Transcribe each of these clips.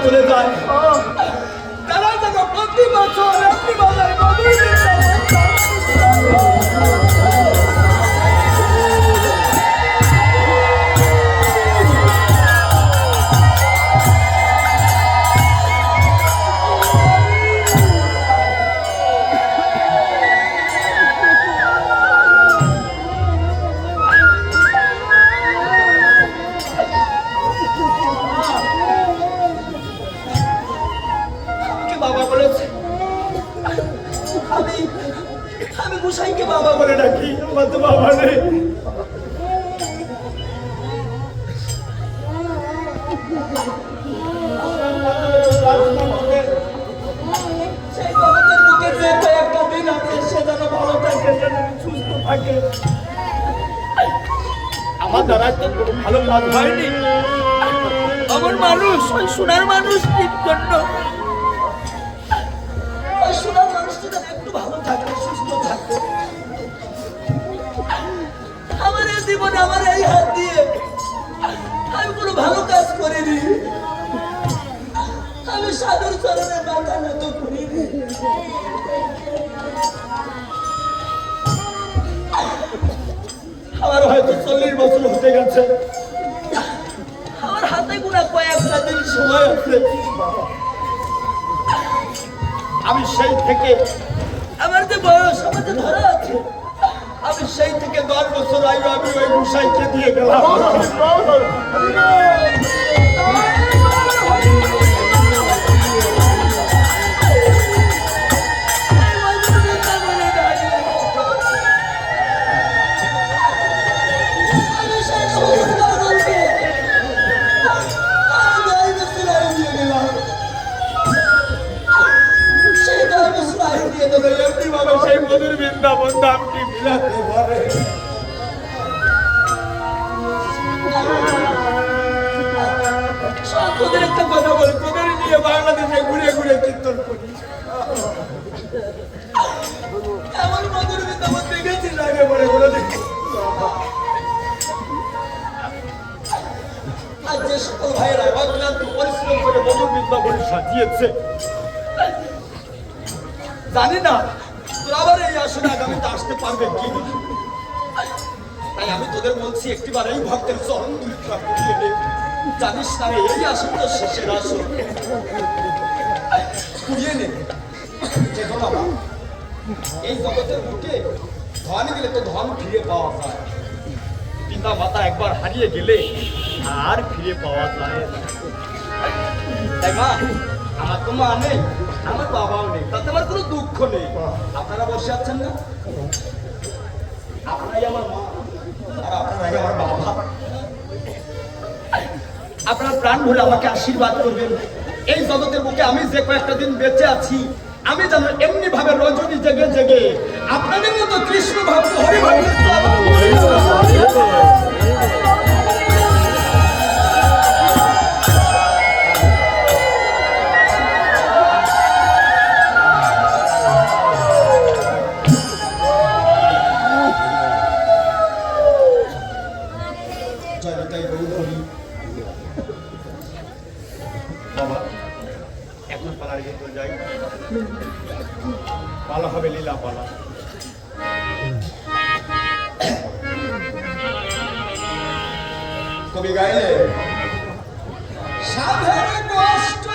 চলে যায় তারা যেন প্রতি বছর একটি বাজারে মধুর গোসাইকে বাবা বলে ডাকি। আমার তো বাবা নেই। সেই বাবাদের মুখে যে কয়েকটা দিন আছে সে যেন ভালো থাকে, সুস্থ থাকে। আমার দ্বারা তো কোনো ভালো কাজ হয়নি। আমার মানুষ ওই সোনার মানুষটির জন্য সোনার মানুষটি যেন একটু ভালো থাকে, সুস্থ থাকে। আমার এই জীবনে আমার এই হাত দিয়ে আমি কোনো ভালো কাজ করিনি। আমি সাধুর চরণে মাথা নত করিনি। আমার হয়তো 40 বছর হতে গেছে। আমার হাতে গোনা কয়েকটা দিন সময় আছে। আমি সেই থেকে আমার যে বয়স আমাকে ধরা আছে, আমি সেই থেকে 10 বছর আগে আমি ওই গোসাইকে দিয়ে গেলাম। সেই মধুর বৃন্দাবন দামটি মিলাতে পারে। তোদের একটা কথা বলি, তোদের নিয়ে বাংলাদেশে ঘুরে ঘুরে কীর্তন করি। এমন মধুর বৃন্দাবন দেখেছিস আগে বলে বলে দেখি। আজ যে সকল ভাইয়েরা অক্লান্ত পরিশ্রম করে মধুর বৃন্দাবন সাজিয়েছে, জানি না তোরা আবার এই আসনে আগামীতে আসতে পারবে কি। তাই আমি তোদের বলছি একটিবার এই ভক্তের চরণ দুলিটা করিয়ে নে। জানিস না এই আসন তো শেষের আসন, করিয়ে নে। দেখো বাবা, এই জগতের বুকে ধন গেলে তো ধন ফিরে পাওয়া যায়, পিতা মাতা একবার হারিয়ে গেলে আর ফিরে পাওয়া যায় না। তাই মা, আমার তো মা নেই, আমার বাবাও নেই, তাতে আমার কোনো দুঃখ নেই। আপনারা বসে আছেন না, আপনারাই আমার মা আর আপনারাই আমার বাবা। আপনারা প্রাণ ভরে আমাকে আশীর্বাদ করবেন। এই জগতের বুকে আমি যে কয়েকটা দিন বেঁচে আছি, আমি যেন এমনি ভাবে রজনী জেগে জেগে আপনাদের মতো কৃষ্ণ ভক্ত হরি পালা হবে, লীলা পালা। কবি গাইলে সাধের কষ্ট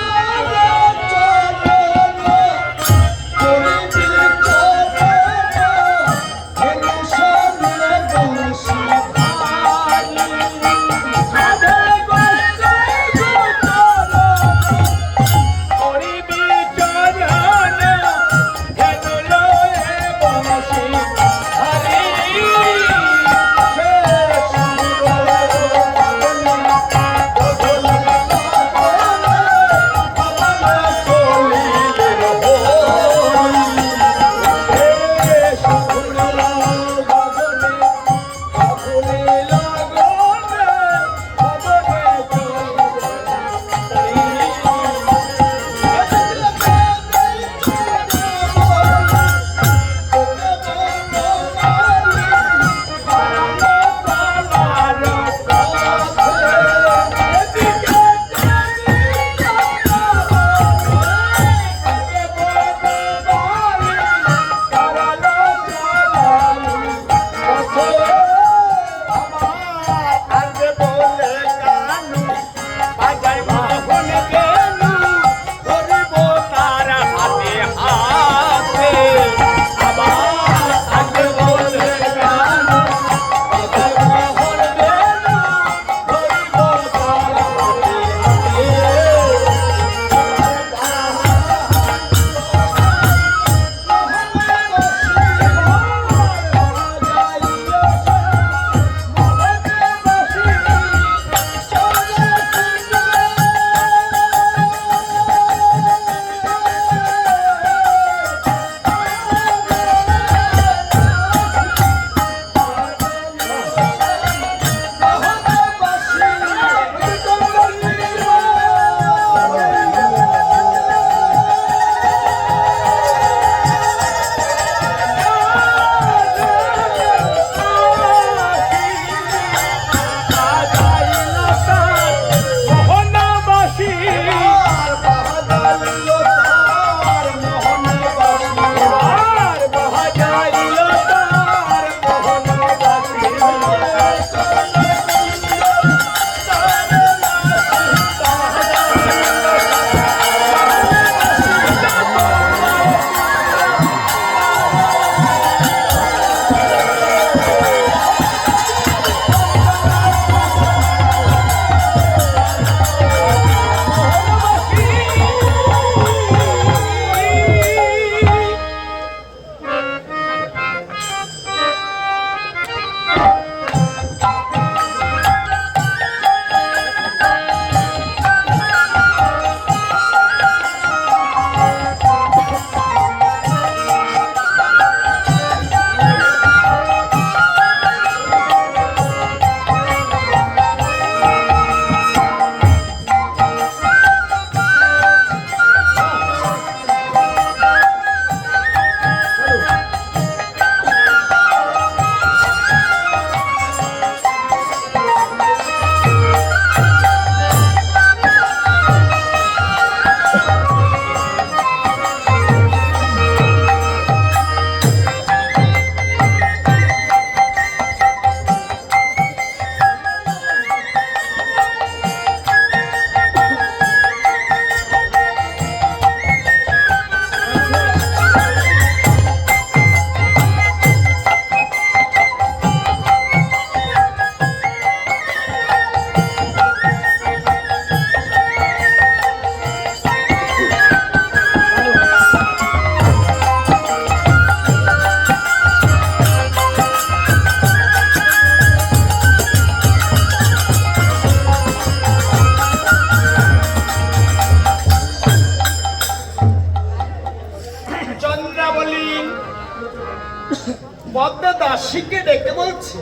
পদ্মা দাসীকে ডেকে বলছে,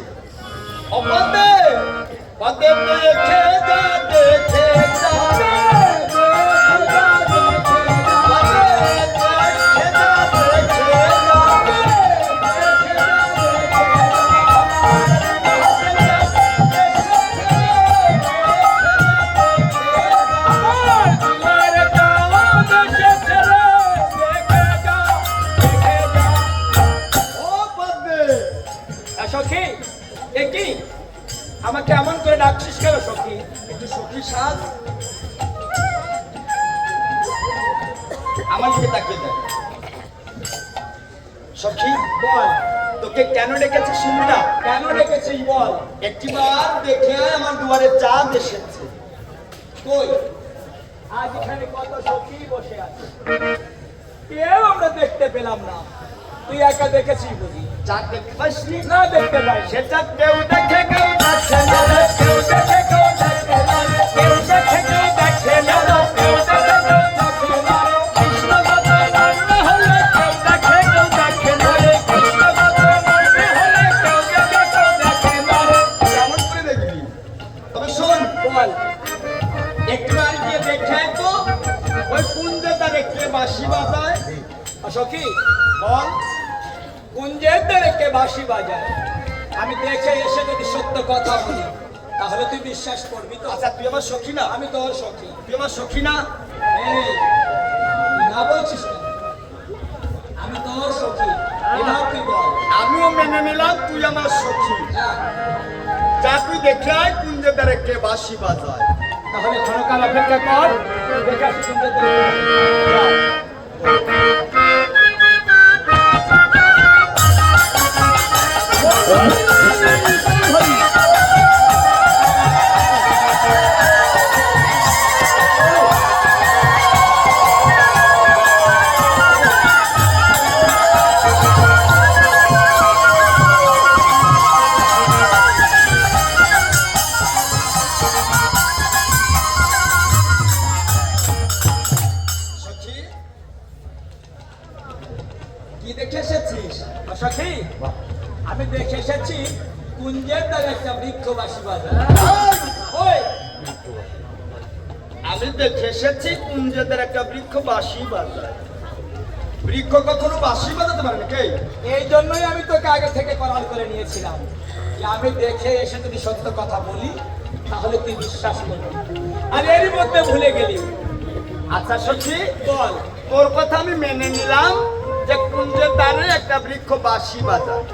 ও পদ্মে, পদ্মে দেখে যা, দেখে যা, আমাকে এমন করে ডাকছিস কেন সখী? একটু সখী সাজ, আমার দিকে তাকিয়ে দেখ। সখী বল, তোকে কেন ডেকেছে শুনবি না? কেন ডেকেছিস বল? একটিবার দেখে আমার দুয়ারে চাঁদ এসেছে। কই? আজ এখানে কত সখী বসে আছে, কেউ আমরা দেখতে পেলাম না। তুই একা দেখেছিস বুঝি? চাঁদ দেখতে পাসনি? না দেখতে পাই। সেটা কেউ দেখে কেউ দেখে না, কেউ দেখে কেউ দেখে না, কেউ দেখে কেউ দেখে না, কেউ দেখে কেউ দেখে না। কৃষ্ণ কথা মনে হলে কেউ দেখে কেউ দেখে না, কৃষ্ণ কথা মনে হলে কেউ দেখে কেউ দেখে না। কেমন করে দেখবি? তবে শোন, বল, একবার গিয়ে দেখে তো ওই কুঞ্জে তার একটু বাঁশি বাজায়। সখী বল, কুঞ্জের দ্বারে কে বাঁশি বাজায়? আমি দেখে এসে যদি সত্য কথা বলি তাহলে তুই বিশ্বাস করবি তো? আচ্ছা তুই আমার সখী না? আমি তোর সখী। তুই আমার সখী না? এই না বলছিস না? আমি তোর সখী, এবার তুই বল। আমিও মেনে নিলাম তুই আমার সখী। যা তুই দেখে আয় কুঞ্জের দ্বারে কে বাঁশি বাজায়। তাহলে ক্ষণকাল অপেক্ষা কর, দেখে আসি কুঞ্জের দ্বারে। আমি দেখে এসেছি কুঞ্জের দ্বারা একটা বৃক্ষ বাঁশি বাজায়। আমি দেখে এসেছি কুঞ্জের দ্বারা একটা বৃক্ষ বাঁশি বাজায়। বৃক্ষ কখনো বাঁশি বাজাতে পারে নাকি? এই জন্যই আমি তোকে আগে থেকে করার করে নিয়েছিলাম যে আমি দেখে এসে যদি সত্য কথা বলি তাহলে তুই বিশ্বাস করবি, আর এরই মধ্যে ভুলে গেলি। আচ্ছা সখী বল, তোর কথা আমি মেনে নিলাম যে কুঞ্জের দ্বারে একটা বৃক্ষ বাঁশি বাজায়,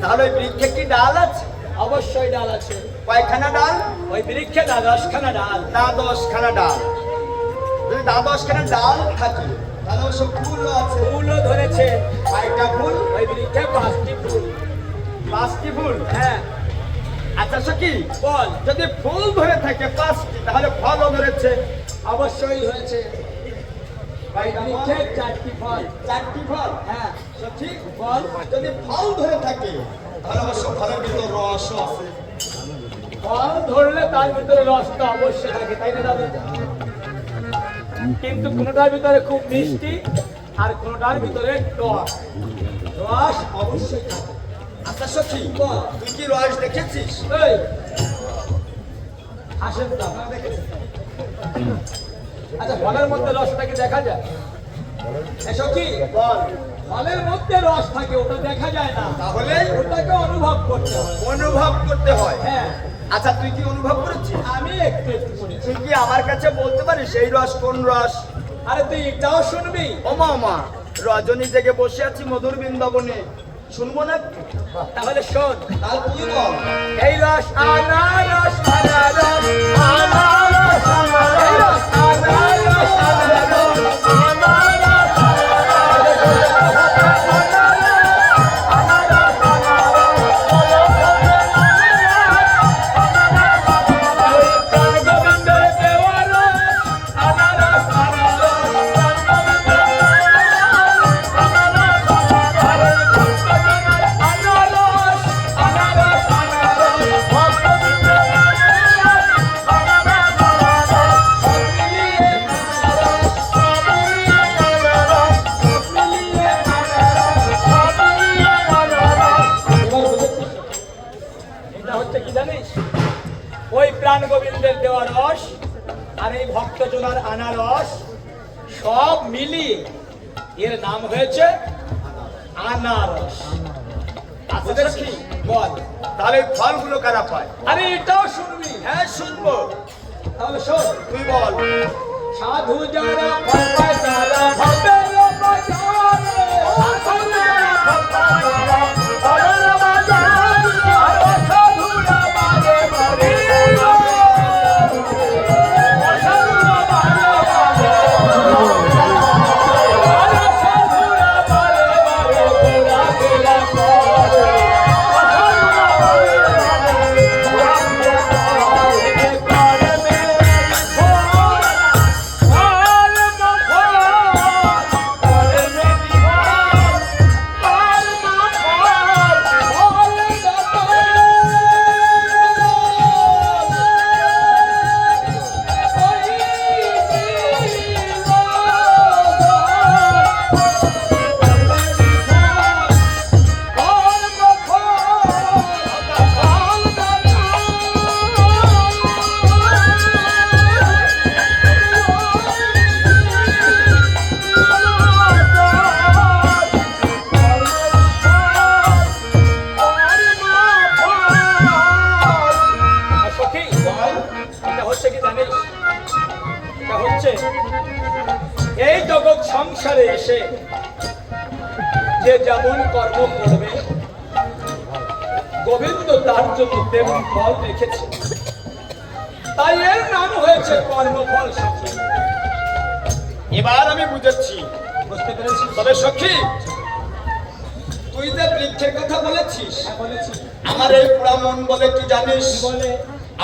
তাহলে ওই বৃক্ষে কি ডাল আছে? অবশ্যই ডাল আছে। কয়খানা ডাল? ওই বৃক্ষে 10খানা ডাল। 10খানা ডাল, যদি 10খানা ডাল থাকে তাহলে অবশ্য ফুলও আছে। ফুলও ধরেছে। কয়টা ফুল? ওই বৃক্ষে 5টি ফুল। 5টি ফুল? হ্যাঁ। আচ্ছা সখী বল, যদি ফুল ধরে থাকে 5টি তাহলে ফলও ধরেছে? অবশ্যই হয়েছে। 4টি ফল। 4টি ফল? হ্যাঁ। সঠিক ফল যদি ফল ধরে থাকে তাহলে অবশ্য ফলের ভিতর রসও আছে। ফল ধরলে তার ভিতরে রসটা অবশ্যই থাকে, তাই না দাদা? কিন্তু কোনটার ভিতরে খুব মিষ্টি আর কোনটার ভিতরে টক। রস অবশ্যই থাকে। আচ্ছা সখী বল, তুই কি রস দেখেছিস? এই আসেন তো, আপনারা দেখেছেন? আচ্ছা ফলের মধ্যে রসটা কি দেখা যায়? সখী বল, ফলের মধ্যে রস থাকে, ওটা দেখা যায় না, তাহলে ওটাকে অনুভব করতে হয়। অনুভব করতে হয়? হ্যাঁ। আচ্ছা তুই কি অনুভব করেছিস? আমি একটু একটু করেছি। তুই কি আমার কাছে বলতে পারিস সেই রস কোন রস? আরে তুই এটাও শুনবি? ওমা ওমা, রজনী জেগে বসে আছি মধুর বৃন্দাবনে, শুনবো না? তাহলে শোন। তাহলে তুই বল। এই রস আনারস, আনারস, আনারস, আনারস, আনারস, আনারস, সব মিলিয়ে এর নাম হয়েছে আনারস। আচ্ছা কি বল, তাহলে ফলগুলো কারা পায়? আরে এটাও শুনবি? হ্যাঁ শুনবো। তাহলে শোন, তুই বল। সাধু যারা ফল পায় তারা ভবের বাজারে, সাধু যারা ফল পায় তারা ভবের বাজারে, আর সাধুরা বারে বারে, সাধুরা বারে বারে, আর সাধুরা বারে বারে ঘোরা ফেরা করে, সাধুরা বারে বারে ঘোরা ফেরা করে, এই জগৎ সংসারে এসে যে যেমন কর্ম করবে গোবিন্দ তার জন্য তেমন ফল রেখেছে, তাই এর নাম হয়েছে কর্মফল। সখী, এবার আমি বুঝেছি। বুঝতে পেরেছি? তবে সখী, তুই যে বৃক্ষের কথা বলেছিস, বলেছি। আমার এই পুরা মন বলে কি জানিস? বলে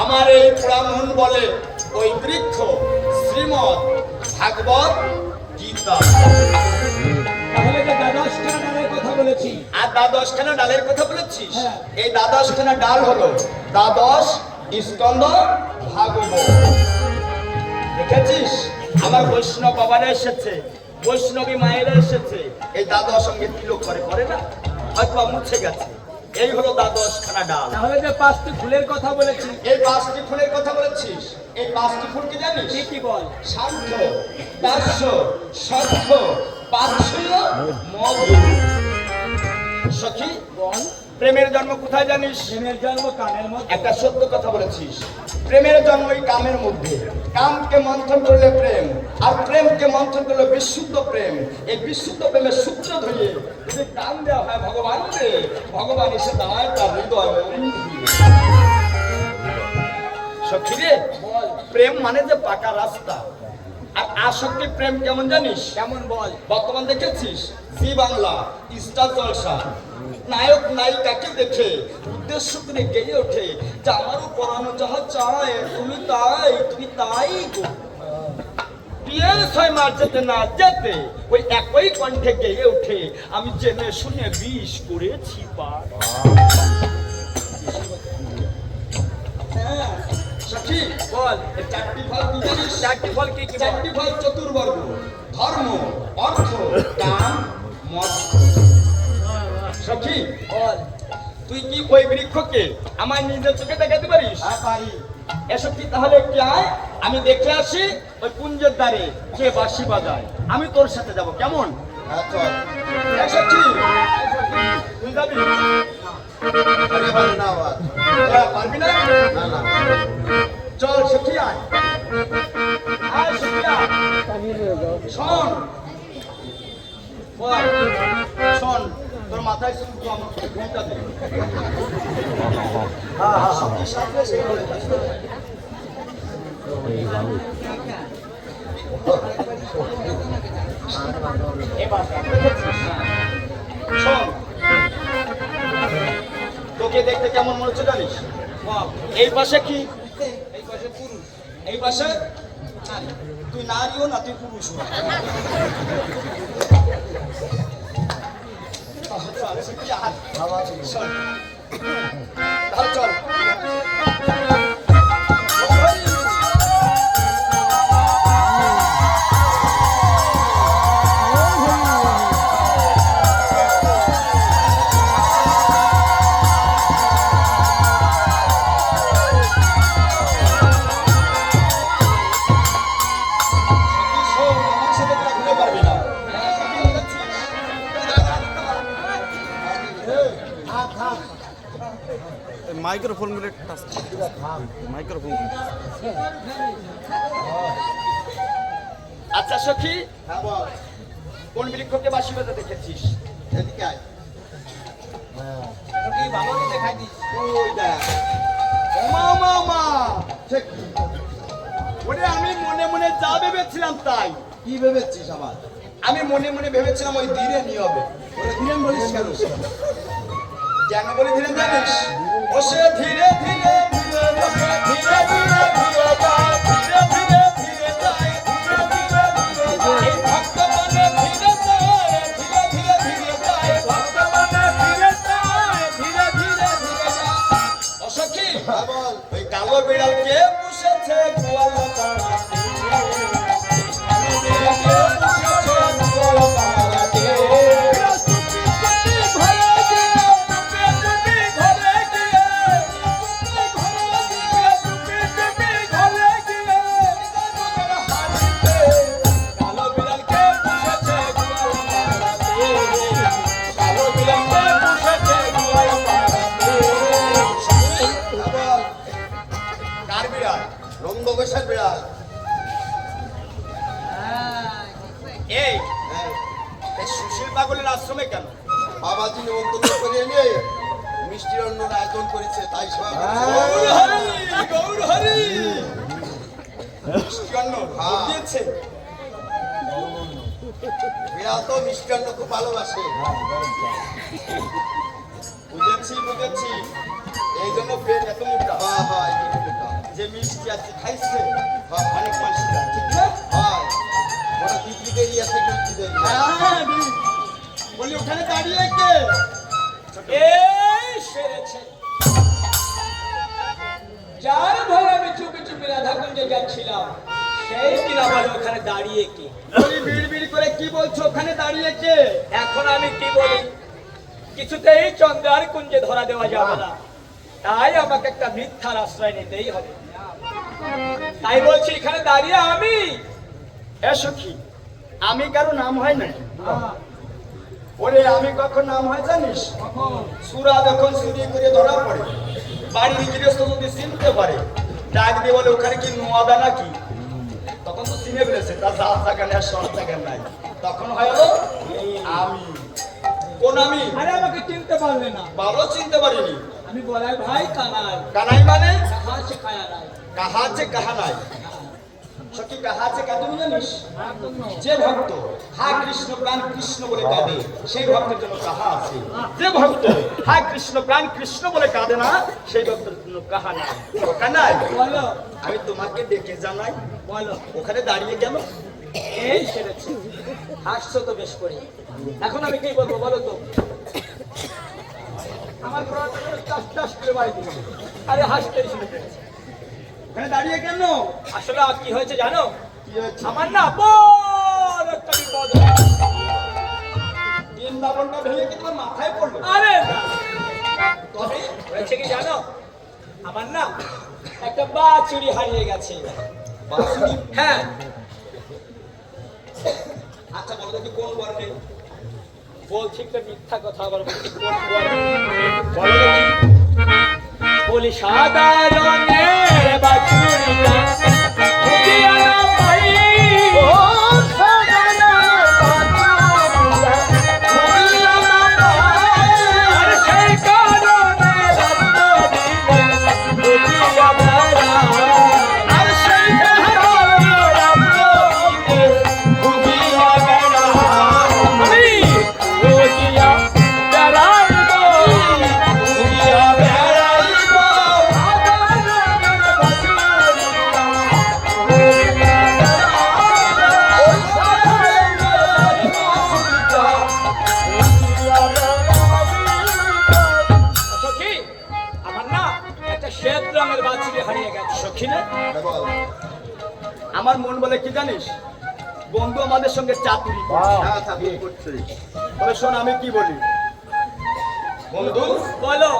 আমার এই পুরা মন বলে ওই বৃক্ষ শ্রীমদ ভাগবত গীতা। তাহলে যে দ্বাদশখানা ডালের কথা বলেছি, আর দ্বাদশখানা ডালের কথা বলেছিস, হ্যাঁ। এই দ্বাদশখানা ডাল হলো দ্বাদশ স্কন্দ ভাগবত। দেখেছিস, আমার বৈষ্ণব বাবারা এসেছে, বৈষ্ণবী মায়েরা এসেছে, এই দ্বাদশ সঙ্গে তিলক করে না, হয়তো মুছে গেছে। এই হলো দ্বাদশখানা ডাল। তাহলে যে 5টি ফুলের কথা বলেছি, এই 5টি ফুলের কথা বলেছিস, এই 5টি ফুল কি জানিস? কি বল? সাংখ্য, দাস্য, সখ্য, পাচ্ছল্য, মধু। সখী বল। প্রেমের জন্ম কোথায় জানিস? প্রেমের জন্ম কানের মধ্যে। একটা সত্য কথা বলেছিস, প্রেমের জন্ম এই কামের মধ্যে। কামকে মন্থন করলে প্রেম, আর প্রেমকে মন্থন করলে বিশুদ্ধ প্রেম। এই বিশুদ্ধ প্রেমের সূত্র ধরে যদি টান দেওয়া হয় ভগবান রে, ভগবান এসে দাঁড়ায় তার হৃদয় মন্দিরে। সখী রে, বল। প্রেম মানে যে পাকা রাস্তা। আর আসক্তি প্রেম কেমন জানিস? কেমন বল? বর্তমান দেখেছিস জি বাংলা স্টার জলসা, নায়ক নায়িকাকে দেখে উদ্দেশ্য করে গেয়ে ওঠে যে আমারও পড়ানো যাহা চায় তুমি তাই, তুমি তাই গো। বিয়ের 6 মাস যেতে না যেতে ওই একই কণ্ঠে গেয়ে ওঠে আমি জেনে শুনে বিষ করেছি পার। হ্যাঁ সখী বল, এই 4টি ফল কি জানিস? 4টি ফল কি কি? 4টি ফল চতুর্বর্গ: ধর্ম, অর্থ, কাম, মোক্ষ। সখী বল। তুই কি ওই বৃক্ষকে আমার নিজের চোখে দেখাতে পারিস? হ্যাঁ পারি। এসব কি তাহলে কি আয়, আমি দেখে আসি ওই কুঞ্জের দ্বারে কে বাঁশি বাজায়, আমি তোর সাথে যাব, কেমন? এসব কি তুই যাবি? পারবি না? চল সখী আয়, আয় সখী আয়। শোন বল, শোন, তোর মাথায় শুধু আমাকে ঘুমটা দে। সখীর সাথে সে বলে এবার শোন, তোকে দেখতে কেমন মনে হচ্ছে জানিস? এই পাশে কি? এই পাশে পুরুষ। এই পাশে তুই নারীও না, তুই পুরুষ না। চল মাইক্রোফোন গুলো টাচ মাইক্রোফোন আচ্ছা সখী, হ্যাঁ বল, কোন বৃক্ষকে বাঁশি বাজা দেখেছিস? এদিকে আয়। কি ভালো তো দেখাই দিস। ওই দেখ। মা মা মা, ঠিক। ওরে আমি মনে মনে যা ভেবেছিলাম তাই। কি ভেবেছিস আমার? আমি মনে মনে ভেবেছিলাম ওই ধীরে নিয়ে হবে। ওরে ধীরেন বলিস কেন? কেন বলি ধীরে জানিস? ও সে ধীরে ধীরে ধীরে বসে, ধীরে ধীরে ধীরে যায়, ধীরে ধীরে ধীরে যায়, ধীরে ধীরে ধীরে যায়। এই ভক্ত মনে ধীরে যায়, ধীরে ধীরে ধীরে যায়, ভক্ত মনে ধীরে যায়, ধীরে ধীরে ধীরে যায়। ও সখী, হ্যাঁ বল। ওই কালো বিড়ালকে পুষেছে গোয়াল পাড়াতে। কে পুষেছে গোয়াল পাড়াতে। হ্যাঁ বল। কার বিড়াল? রঙ্গ ঘোষের বিড়াল। এই হ্যাঁ। এই সুশীল পাগলের আশ্রমে কেন? বাবাজি নিমন্ত্রণ করে নিয়ে মিষ্টির অন্নর আয়োজন করেছে, তাই সেবা করছে। গৌর হরি, গৌর হরি। মিষ্টি অন্ন হ্যাঁ। দিয়েছে। বিড়াল তো মিষ্টি অন্ন খুব ভালোবাসে। বুঝেছি বুঝেছি, এই জন্য পেট এত মোটা। হ্যাঁ হ্যাঁ, এই দুটোটা। যে মিষ্টি আছে খাইছে, হ্যাঁ। অনেক মানুষ যায়, ঠিক না? হয়। ওরা বিক্রি দেরি আছে, বিক্রি দেরি। হ্যাঁ, বলি ওখানে দাঁড়িয়ে কে? এই সেরেছে। যার ঘরে আমি চুপি চুপি রাধাকুঞ্জে যাচ্ছিলাম, সেই কিনা বলে ওখানে দাঁড়িয়ে কি। বলি বিড় বিড় করে কি বলছো, ওখানে দাঁড়িয়ে কে? এখন আমি কি বলি, কিছুতেই চন্দ্রার কুঞ্জে ধরা দেওয়া যাবে না, তাই আমাকে একটা মিথ্যার আশ্রয় নিতেই হবে। তাই বলছি এখানে দাঁড়িয়ে আমি। এ সখী, আমি কারো নাম হয় নাকি? ওরে আমি কখন নাম হয় জানিস? সুরা যখন চুরি করে ধরা পড়ে, বাড়ির গৃহস্থ যদি চিনতে পারে, ডাক দিয়ে বলে ওখানে কি নোয়াদা নাকি, তখন তো চিনে ফেলেছে, তার জাত জায়গা নেই, সব জায়গা নাই, তখন হয় হলো আমি। কোন আমি? আরে আমাকে চিনতে পারলে না, ভালো চিনতে পারিনি। আমি বলাই ভাই কানাই, কানাই মানে? কাহা সে কায়া নাই। কাহা আছে কাহা নাই। সখী কাহা আছে কাহা তুমি জানিস? যে ভক্ত হা কৃষ্ণ প্রাণ কৃষ্ণ বলে কাঁদে, সেই ভক্তের জন্য কাহা আছে। যে ভক্ত হা কৃষ্ণ প্রাণ কৃষ্ণ বলে কাঁদে না, সেই ভক্তের জন্য কাহা নাই। ওকা নাই? বলো আমি তোমাকে ডেকে জানাই, বলো, ওখানে দাঁড়িয়ে কেন? এই সেরেছে, হাসছো তো বেশ করে। এখন আমি কি বলবো বলো তো? আমার চাষ চাষ করে বাড়ি দিল, আরে হাসতেই শুরু করেছে। ওখানে দাঁড়িয়ে কেন? আসলে আর কি হয়েছে জানো? কি হয়েছে? আমার না বড় একটা বিপদ হয়েছে। বৃন্দাবনটা ভেঙে কি তোমার মাথায় পড়লো? আরে না, তবে হয়েছে কি জানো, আমার না একটা বাছুরি হারিয়ে গেছে। বাঁশুরি? হ্যাঁ, আচ্ছা বলো দেখি কোন বর্ণে? বলছি একটা মিথ্যা কথা, আবার বলছি কোন বলে? বলো দেখি। বলি সাদা রঙের বাছুরিটা খুঁজিয়া না পাই, ও সাদা রঙের বাছুরিটা খুঁজিয়া না পাই, আর সেই কারণে রাত্রিদিনে খুঁজিয়া বেড়াই, আর সেই কারণে রাত্রিদিনে খুঁজিয়া বেড়াই। আমি খুঁজিয়া বেড়াইব, খুঁজিয়া বেড়াইব, সাদা রঙের বাছুরিটা খুঁজিয়া বেড়াই, ও সাদা রঙের বাছুরিটা খুঁজিয়া বেড়াই। সখী, আমার না একটা শ্বেত রঙের বাছুরি হারিয়ে গেছে। সখী না? হ্যাঁ বল। আমার মন বলে কি জানিস, বন্ধু আমাদের সঙ্গে চাতুরি করছে। হ্যাঁ, চাকরি করছে। তবে শোন আমি কি বলি, বন্ধু বলো,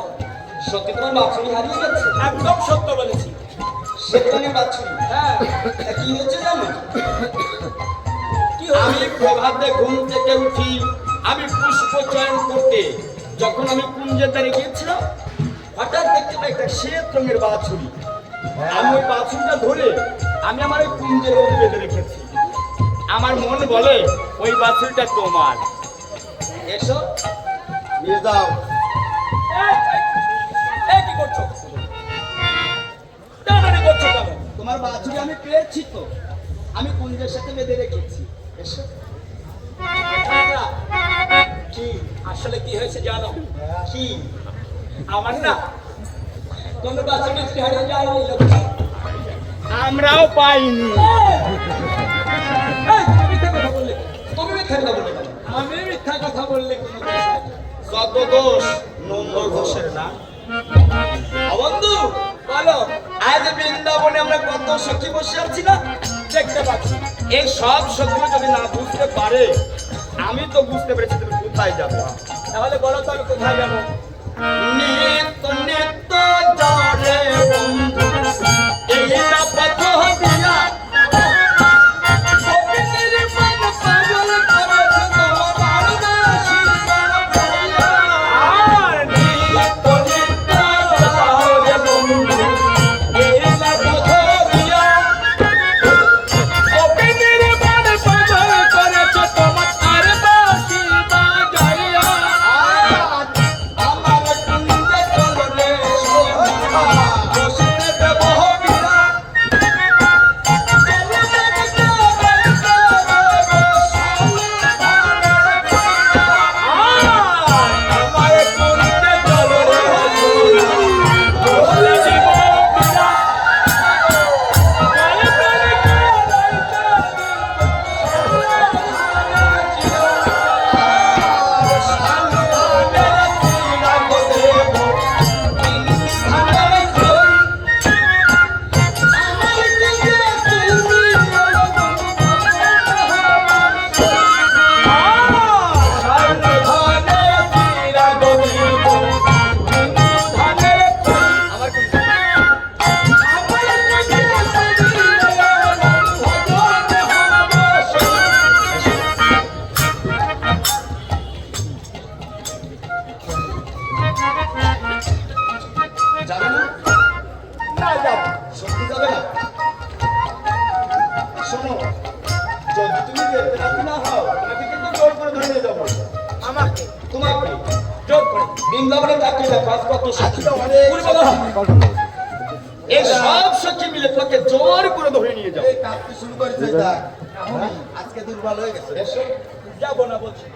সত্যি তোমার বাছুরি হারিয়ে গেছে? একদম সত্য বলেছি। সেখানে বাছুরি? হ্যাঁ, তা কি হয়েছে জানো? কি হলো? আমি প্রভাতে ঘুম থেকে উঠি, আমি পুষ্প চয়ন করতে যখন আমি কুঞ্জের দ্বারে গিয়েছিলাম, হঠাৎ দেখতে পাই একটা শ্বেত রঙের বাছুরি। আমি ওই বাছুরিটা ধরে আমি আমার ওই কুঞ্জের মধ্যে বেঁধে রেখেছি। আমার মন বলে ওই বাছুরিটা তোমার। এসো নিয়ে যাও। এই কি করছো? টানাটানি করছো কেন? তোমার বাছুরি আমি পেয়েছি তো, আমি কুঞ্জের সাথে বেঁধে রেখেছি। এসো। কি আসলে কি হয়েছে জানো? কি? আমার না কোন বাচ্চাকে হারিয়ে যায়নি লক্ষ্মী। আমরাও পাইনি। এই, তুমি মিথ্যা কথা বললে কেন? তুমি মিথ্যা কথা বলে কেন? আমি মিথ্যা কথা বললে কোনো দোষ নাই। যত দোষ নন্দ ঘোষের না। বন্ধু বলো, আজ বৃন্দাবনে আমরা কত সখী বসে আছি না, দেখতে পাচ্ছি। এই সব সখী যদি না বুঝতে পারে, আমি তো বুঝতে পেরেছি তুমি কোথায় যাবে। তাহলে বলো তো আমি কোথায় যাবো? নিত্য নিত্য জলে বন্ধু এই না পথ দিয়া গোপিনীর মন পাগল করেছে তোমার বাসির প্রিয়া। নিত্য নিত্য জলে বন্ধু এই না পথ দিয়া গোপিনীর মন পাগল করেছে তোমার বাসির বাজাইয়া। আমার কুঞ্জে চলে বসতে দেব বিনা। আমার কুঞ্জে চলে বসতে দিব বিনা। যাবে না? না যাবো। সত্যি যাবে না? শোনো, যদি তুমি যেতে রাজি না হও, তোমাকে কিন্তু জোর করে ধরে নিয়ে যাবো। আমাকে তোমাকে জোর করে। বৃন্দাবনে তাকে দেখো, আজ কত সখী। আজকে অনেক পূর্বে বলো, এই সব সখী মিলে তোমাকে জোর করে ধরে নিয়ে যাবো। এই কাঁদতে শুরু করেছে তা। আজকে দুর্বল হয়ে গেছে। এসো। যাবো না বলছি।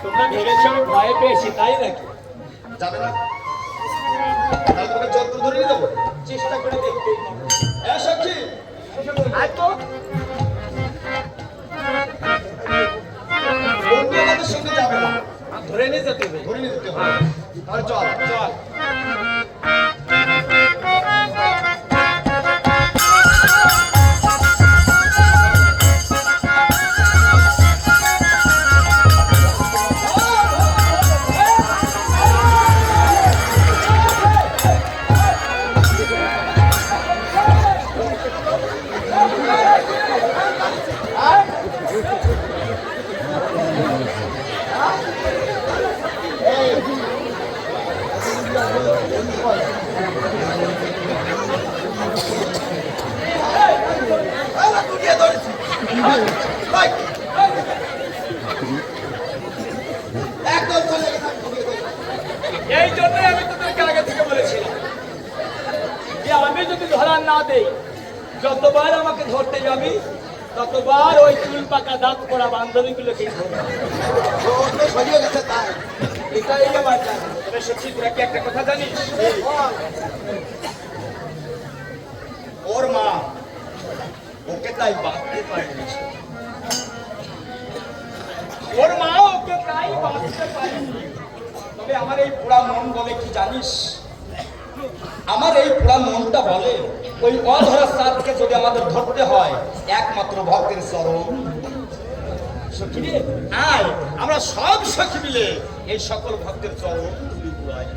তোমরা ভেবেছো আমি ভয় পেয়েছি, তাই নাকি? যাবে না? তাহলে তোমাকে জোর করে ধরে নিয়ে যাবো। চেষ্টা করে দেখতেই পাবো। এ সখী, আয় তো। বন্ধু আমাদের সঙ্গে যাবে না, ধরে নিয়ে যেতে হবে। ধরে নিয়ে যেতে হবে। তাহলে চল চল। একদম চলে গেছে, আমি ঢুকিয়ে দেবো। এই জন্যই আমি তোদেরকে আগে থেকে বলেছিলাম যে আমি যদি ধরা না দেই, যতবার আমাকে ধরতে যাবি ততবার ওই চুল পাকা দাঁত পড়া বান্ধবীগুলোকে ধরবি। ওর তো সরিয়ে গেছে তাই। এটাই আমার জানা। তবে সত্যি তোরা কি একটা কথা জানিস? ওর মা ওকে তাই বাঁচতে পারেনি। ওর মা ওকে তাই বাঁচতে পারেনি। তবে আমার এই পোড়া মন বলে কি জানিস? আমার এই পোড়া মনটা বলে ওই অধরা সাতকে যদি আমাদের ধরতে হয়, একমাত্র ভক্তের চরণ। সখী রে, আয় আমরা সব সখী মিলে এই সকল ভক্তের চরণ ধুলি কুড়াই।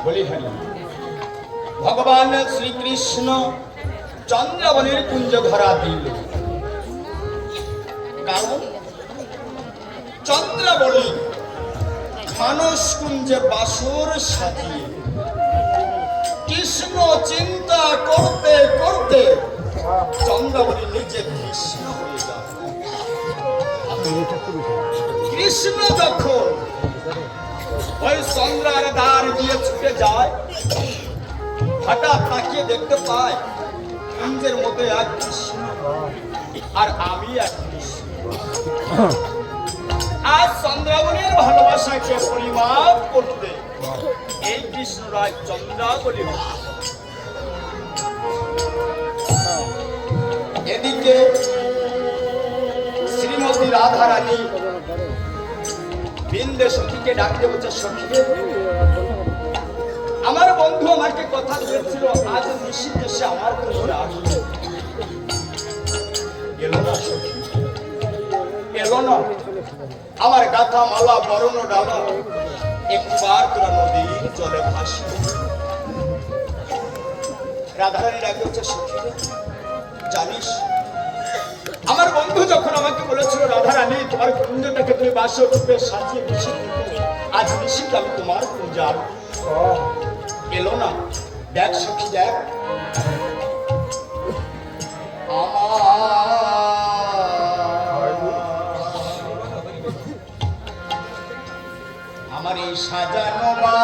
বলি হরি ভগবান শ্রীকৃষ্ণ চন্দ্রাবলীর কুঞ্জ ধরা দিল, কারণ চন্দ্রাবলী মানস কুঞ্জে বাসর সাজিয়ে কৃষ্ণ চিন্তা করতে করতে চন্দ্রাবলী নিজে কৃষ্ণ হয়ে যায়। কৃষ্ণ যখন ওই চন্দ্রার দ্বার দিয়ে ছুটে যায়, হঠাৎ তাকিয়ে দেখতে পায় কুঞ্জের মধ্যে এক কৃষ্ণ আর আমি এক কৃষ্ণ। আজ চন্দ্রাবলীর ভালোবাসাকে পরিমাপ করতে এই কৃষ্ণরাজ চন্দ্রাবলী। এদিকে শ্রীমতী রাধা রানী বিন্দে সখীকে ডাকতে বলছে, সখী আমার বন্ধু আমাকে কথা দিয়েছিল আজ নিশ্চিত এসে আমার কুঞ্জে আসবে, এলো না সখী, এলো না। আমার গাথা মালা বরণ ডালা একবার তোরা নদীর জলে ভাসি। রাধারানী ডাকে হচ্ছে, সখী জানিস আমার বন্ধু যখন আমাকে বলেছিল রাধারানী তোমার কুঞ্জটাকে তুমি বাসর রূপে সাজিয়ে নিষিদ্ধ, আজ নিশ্চিত আমি তোমার কুঞ্জে আসবো, এলো না। দেখ সখী দেখ, আমার এই সাজানো বা